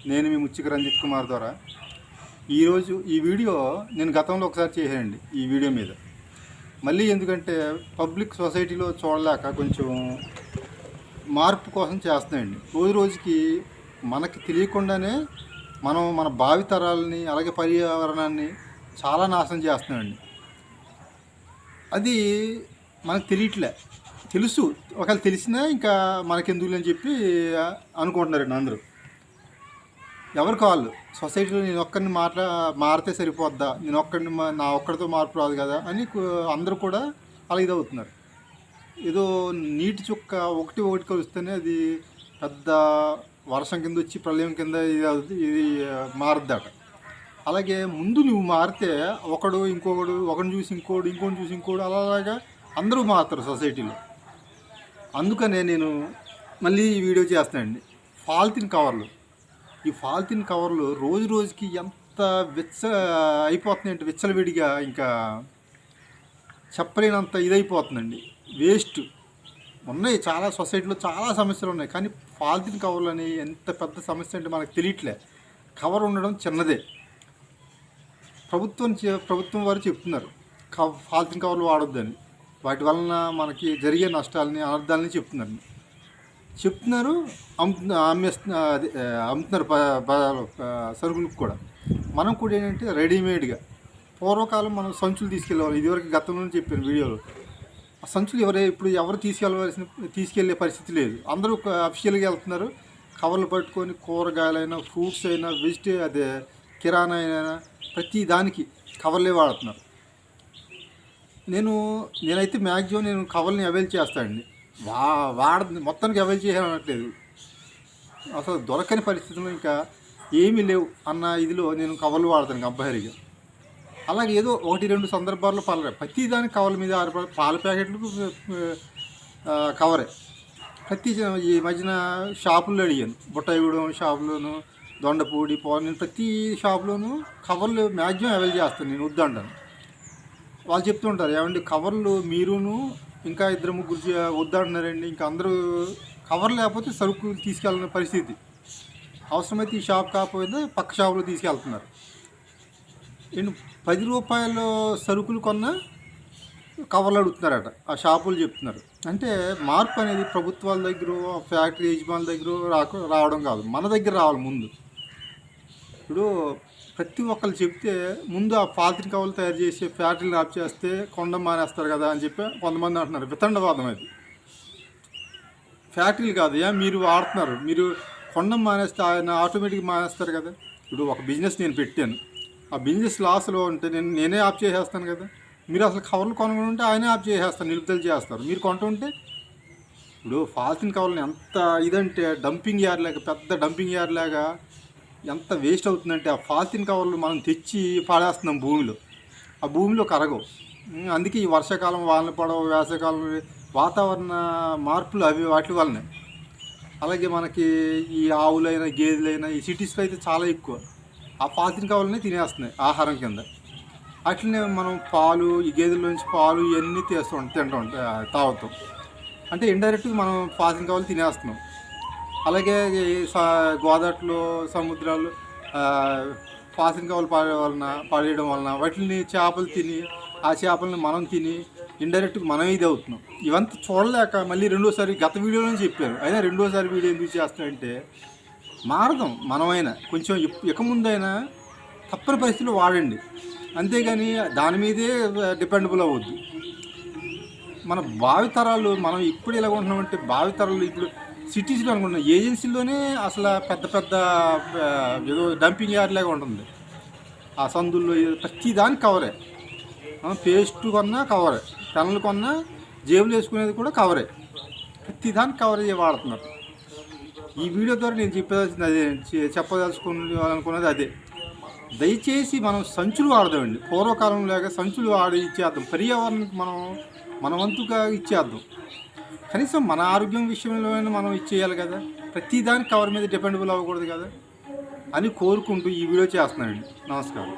నేను మీ ముచ్చిక రంజిత్ కుమార్ ద్వారా ఈరోజు ఈ వీడియో నేను గతంలో ఒకసారి చేశానండి. ఈ వీడియో మీద మళ్ళీ ఎందుకంటే పబ్లిక్ సొసైటీలో చూడలేక కొంచెం మార్పు కోసం చేస్తున్నాయండి. రోజు రోజుకి మనకి తెలియకుండానే మనం మన భావితరాలని అలాగే పర్యావరణాన్ని చాలా నాశనం చేస్తున్నామండి. అది మనకు తెలియట్లే. తెలుసు, ఒకవేళ తెలిసినా ఇంకా మనకెందుకు అని చెప్పి అనుకుంటున్నారండి అందరూ. ఎవరికి వాళ్ళు సొసైటీలో నేను ఒక్కరిని మారితే సరిపోద్దా, నేను ఒక్కడిని నా ఒక్కడితో మార్పు రాదు కదా అని అందరూ కూడా అలా ఇదవుతున్నారు. ఏదో నీటి చుక్క ఒకటి ఒకటి కలుస్తేనే అది పెద్ద వర్షం కింద వచ్చి ప్రళయం కింద ఇది మారుద్దట. అలాగే ముందు నువ్వు మారితే ఒకడిని చూసి ఇంకోటి అలాగా అందరూ మారుతారు సొసైటీలో. అందుకనే నేను మళ్ళీ ఈ వీడియో చేస్తానండి. ఈ పాలిథిన్ కవర్లు రోజు రోజుకి ఎంత అయిపోతున్నాయంటే విచ్చలవిడిగా ఇంకా చెప్పలేనంత ఇదైపోతుందండి. వేస్ట్ ఉన్నాయి, చాలా సొసైటీలో చాలా సమస్యలు ఉన్నాయి. కానీ పాలిథిన్ కవర్లు అని ఎంత పెద్ద సమస్య అంటే మనకు తెలియట్లే. కవర్ ఉండడం చిన్నదే. ప్రభుత్వం వారు చెప్తున్నారు పాలిథిన్ కవర్లు వాడొద్దని. వాటి వలన మనకి జరిగే నష్టాలని అనర్థాలని చెప్తున్నారు. అమ్ముతున్నారు సరుకులకు కూడా. మనం కూడా ఏంటంటే రెడీమేడ్గా పూర్వకాలం మనం సంచులు తీసుకెళ్ళేవాళ్ళు. ఇదివరకు గతంలో చెప్పాను వీడియోలో. ఆ సంచులు ఇప్పుడు ఎవరు తీసుకెళ్లే పరిస్థితి లేదు. అందరూ అఫీషియల్గా వెళ్తున్నారు. కవర్లు పట్టుకొని కూరగాయలైనా ఫ్రూట్స్ అయినా కిరాణా అయినా ప్రతి దానికి కవర్లే వాడుతున్నారు. నేనైతే మ్యాక్సిమం నేను కవర్ని అవైల్ చేస్తానండి. మొత్తానికి అవైల్ చేయాలనట్లేదు. అసలు దొరకని పరిస్థితుల్లో ఇంకా ఏమీ లేవు అన్న ఇదిలో నేను కవర్లు వాడతాను కంపల్సరీగా. అలాగే ఏదో 1-2 సందర్భాల్లో ప్రతి దానికి కవర్ల మీద పాల ప్యాకెట్లు కవరే. ఈ మధ్యన షాపుల్లో అడిగాను, బుట్టాయిగూడెం షాపులోను, దొండపూడి నేను ప్రతి షాపులోనూ కవర్లు మ్యాక్సిమం అవైల్ చేస్తాను. నేను వద్దంటాను. వాళ్ళు చెప్తుంటారు, ఏమండి కవర్లు మీరును ఇంకా 2-3 వద్దంటున్నారండి. ఇంకా అందరూ కవర్ లేకపోతే సరుకు తీసుకెళ్ళిన పరిస్థితి. అవసరమైతే ఈ షాప్ కాకపోతే పక్క షాపులో తీసుకెళ్తున్నారు. నేను 10 రూపాయల సరుకులు కొన్నా కవర్లు అడుగుతున్నారట. ఆ షాపులు చెప్తున్నారు. అంటే మార్పు అనేది ప్రభుత్వాల దగ్గర, ఫ్యాక్టరీ యజమానుల దగ్గర రావడం కాదు, మన దగ్గర రావాలి ముందు. ఇప్పుడు ప్రతి ఒక్కరు చెప్తే ముందు ఆ పాలిథిన్ కవర్లు తయారు చేసే ఫ్యాక్టరీని ఆఫ్ చేస్తే కొండం మానేస్తారు కదా అని చెప్పి కొంతమంది అంటున్నారు. వితండవాదం అది. ఫ్యాక్టరీలు కాదు, మీరు వాడుతున్నారు, మీరు కొండం మానేస్తే ఆయన ఆటోమేటిక్గా మానేస్తారు కదా. ఇప్పుడు ఒక బిజినెస్ నేను పెట్టాను, ఆ బిజినెస్ లాస్లో ఉంటే నేనే ఆఫ్ చేసేస్తాను కదా. మీరు అసలు కవర్లు కొనుగొని ఉంటే ఆయనే ఆఫ్ చేసేస్తారు, నిలుపుదల చేస్తారు. మీరు కొంటుంటే ఇప్పుడు పాలిథిన్ కవర్లు ఎంత ఇదంటే డంపింగ్ యార్డ్ లాగా, పెద్ద డంపింగ్ యార్డ్ లాగా ఎంత వేస్ట్ అవుతుందంటే ఆ పాలిథిన్ కవర్లు మనం తెచ్చి పాడేస్తున్నాం భూమిలో. ఆ భూమిలో కరగవు. అందుకే ఈ వర్షాకాలం వానలు పడవు, వేసవికాలం వాతావరణ మార్పులు వాటి వల్లనే. అలాగే మనకి ఈ ఆవులైనా గేదెలైనా ఈ సిటీస్లో అయితే చాలా ఎక్కువ ఆ పాలిథిన్ కవర్లనే తినేస్తున్నాయి ఆహారం కింద. అట్లనే మనం పాలు, ఈ గేదెల నుంచి పాలు ఇవన్నీ తాగుతాం. అంటే ఇండైరెక్ట్గా మనం పాలిథిన్ కవర్లు తినేస్తున్నాం. అలాగే గోదావరిలో, సముద్రాలు పాలిథిన్ కవర్లు పడేయడం వలన వాటిని చేపలు తిని, ఆ చేపలను మనం తిని ఇండైరెక్ట్గా మనం ఇది అవుతున్నాం. ఇవంతా చూడలేక మళ్ళీ రెండోసారి గత వీడియోలో చెప్పాను, అయినా రెండోసారి వీడియో ఎందుకు చేస్తానంటే మారదాం. మనమైనా కొంచెం ఇక ముందైనా తప్పని పరిస్థితుల్లో వాడండి, అంతేగాని దాని మీదే డిపెండబుల్ అవ్వద్దు. మన భావితరాలు మనం ఇప్పుడు ఇలా ఉంటున్నామంటే భావితరాలు ఇప్పుడు సిటీస్లో అనుకుంటున్నాం, ఏజెన్సీలోనే అసలు పెద్ద ఏదో డంపింగ్ యార్డ్ లాగా ఉంటుంది. ఆ సందుల్లో ప్రతి దానికి కవరే. పేస్ట్ కొన్నా కవరే, పెన్నులు కొన్నా జేబులు వేసుకునేది కూడా కవరే. ప్రతి దానికి కవర్ వాడుతున్నారు. ఈ వీడియో ద్వారా నేను చెప్పదలుచుకున్నది అదే. దయచేసి మనం సంచులు వాడదామండి. పూర్వకాలం లాగా సంచులు వాడి ఇచ్చేద్దాం. పర్యావరణానికి మన వంతుగా ఇచ్చేద్దాం. కనీసం మన ఆరోగ్యం విషయంలో మనం ఇచ్చేయాలి కదా. ప్రతిదానికి కవర్ మీద డిపెండబుల్ అవ్వకూడదు కదా అని కోరుకుంటూ ఈ వీడియో చేస్తున్నానండి. నమస్కారం.